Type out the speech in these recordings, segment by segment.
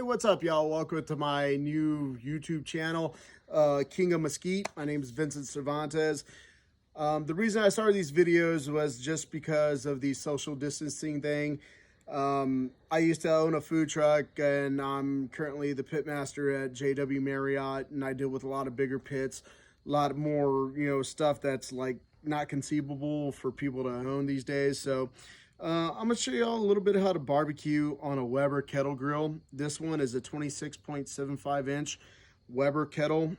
what's up, y'all? Welcome to my new YouTube channel, King of Mesquite. My name is Vincent Cervantes. The reason I started these videos was just because of the social distancing thing. I used to own a food truck, and I'm currently the pit master at JW Marriott, and I deal with a lot of bigger pits, a lot more, stuff that's like not conceivable for people to own these days. So I'm going to show you all a little bit of how to barbecue on a Weber Kettle grill. This one is a 26.75 inch Weber Kettle.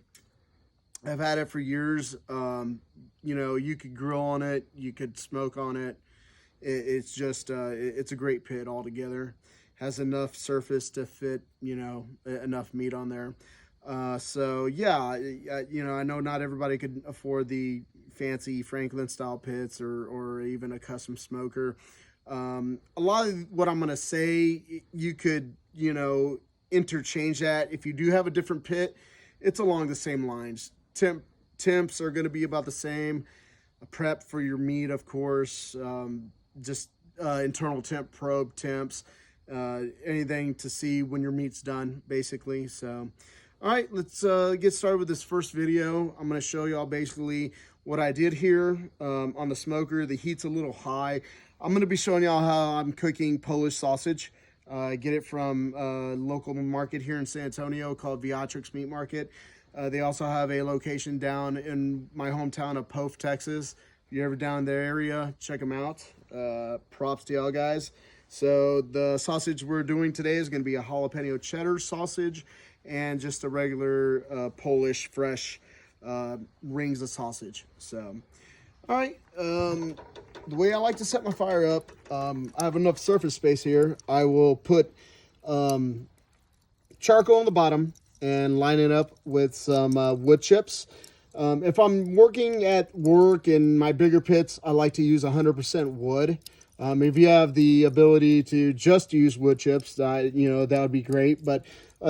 I've had it for years. You could grill on it, you could smoke on it. It's just, it's a great pit altogether. Has enough surface to fit, enough meat on there. So yeah, I know not everybody could afford the fancy Franklin style pits or even a custom smoker. A lot of what I'm going to say, you could, interchange that. If you do have a different pit, it's along the same lines. Temps are going to be about the same. A prep for your meat, of course, internal temp probe temps, anything to see when your meat's done, basically. So, all right, let's get started with this first video. I'm going to show y'all basically what I did here on the smoker. The heat's a little high. I'm going to be showing y'all how I'm cooking Polish sausage. I get it from a local market here in San Antonio called Wiatrek's Meat Market. They also have a location down in my hometown of Pope, Texas. If you're ever down in their area, check them out. Props to y'all guys. So the sausage we're doing today is going to be a jalapeno cheddar sausage and just a regular Polish fresh rings of sausage. So, all right. The way I like to set my fire up, I have enough surface space here. I will put charcoal on the bottom and line it up with some wood chips. If I'm working at work in my bigger pits, I like to use 100% wood. If you have the ability to just use wood chips, that would be great. But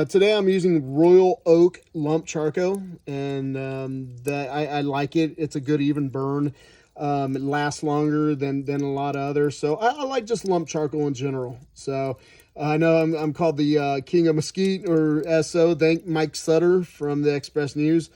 today I'm using Royal Oak lump charcoal, and I like it. It's a good even burn. It lasts longer than a lot of others. So I like just lump charcoal in general. So I know I'm called the King of Mesquite, or SO. Thank Mike Sutter from the Express News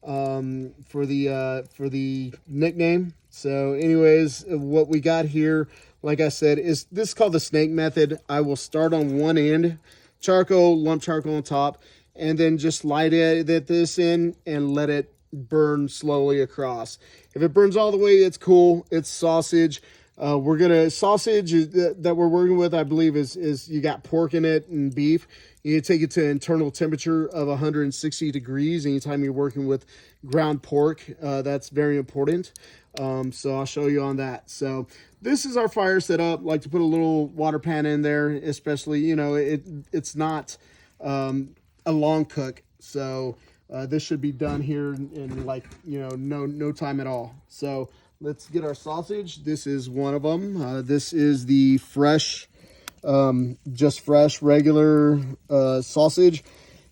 for the nickname. So anyways, what we got here, like I said, is this is called the snake method. I will start on one end, charcoal, lump charcoal on top, and then just light this in and let it burn slowly across. If it burns all the way, it's cool. It's sausage. Sausage that we're working with, I believe, is you got pork in it and beef. You take it to internal temperature of 160 degrees anytime you're working with ground pork. That's very important. So I'll show you on that. So this is our fire setup. Like to put a little water pan in there, especially, it's not a long cook. So this should be done here in no time at all. So let's get our sausage. This is one of them. This is the fresh, just fresh, regular sausage.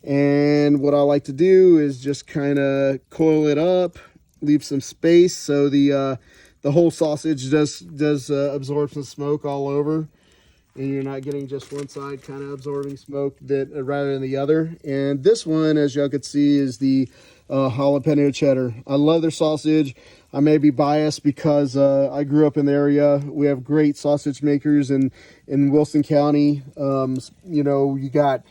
And what I like to do is just kind of coil it up, leave some space so the whole sausage does absorb some smoke all over. And you're not getting just one side kind of absorbing smoke rather than the other. And this one, as y'all could see, is the jalapeno cheddar. I love their sausage. I may be biased because I grew up in the area. We have great sausage makers in Wilson County. You got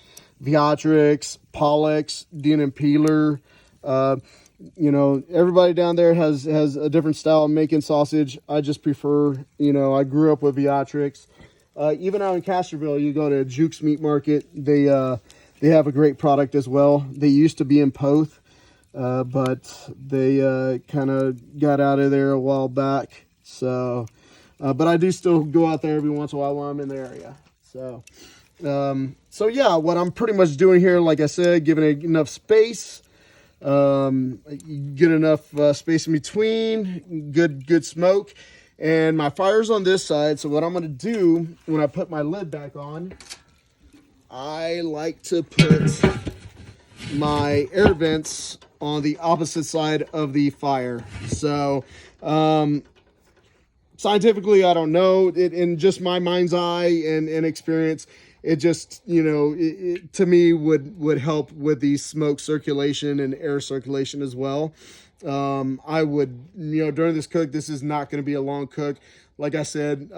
Wiatrek, Pollock's, Dean and Peeler. Everybody down there has a different style of making sausage. I just prefer, I grew up with Wiatrek. Even out in Castroville, you go to Juke's Meat Market, they have a great product as well. They used to be in Poth, but they kind of got out of there a while back. So, but I do still go out there every once in a while I'm in the area. So yeah, what I'm pretty much doing here, like I said, giving it enough space, get enough space in between, good smoke. And my fire's on this side, so what I'm going to do when I put my lid back on, I like to put my air vents on the opposite side of the fire. So, scientifically, I don't know. In just my mind's eye and experience, it just, you know, to me would help with the smoke circulation and air circulation as well. I would, you know, during this cook, this is not going to be a long cook. Like I said,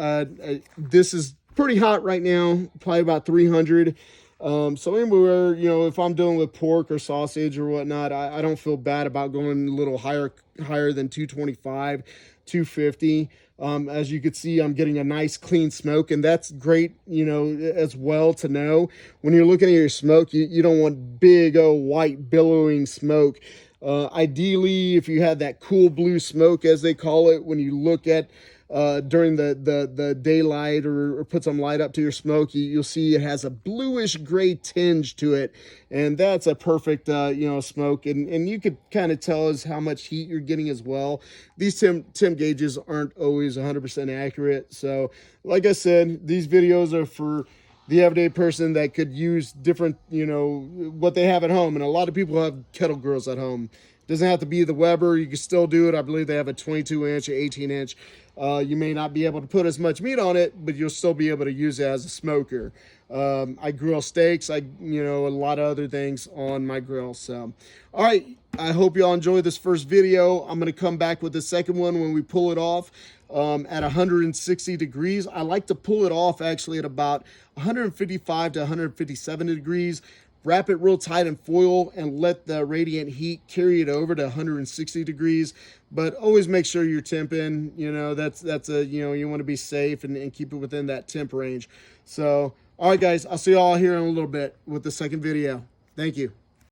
this is pretty hot right now, probably about 300. So anywhere, you know, if I'm dealing with pork or sausage or whatnot, I don't feel bad about going a little higher than 225, 250. As you can see, I'm getting a nice clean smoke, and that's great, you know, as well to know. When you're looking at your smoke, you don't want big, white billowing smoke. Ideally, if you had that cool blue smoke, as they call it, when you look at during the daylight or put some light up to your smoke, you'll see it has a bluish gray tinge to it, and that's a perfect you know, smoke. And you could kind of tell as how much heat you're getting as well. These temp gauges aren't always 100% accurate, so like I said, these videos are for the everyday person that could use different, you know, what they have at home. And a lot of people have kettle grills at home. It doesn't have to be the Weber. You can still do it. I believe they have a 22-inch, 18-inch. You may not be able to put as much meat on it, but you'll still be able to use it as a smoker. I grill steaks. You know, a lot of other things on my grill. So, all right. I hope y'all enjoy this first video. I'm going to come back with the second one when we pull it off at 160 degrees. I like to pull it off actually at about 155 to 157 degrees. Wrap it real tight in foil and let the radiant heat carry it over to 160 degrees. But always make sure you're temping. You know, that's a, you know, you want to be safe and keep it within that temp range. So, all right, guys, I'll see y'all here in a little bit with the second video. Thank you.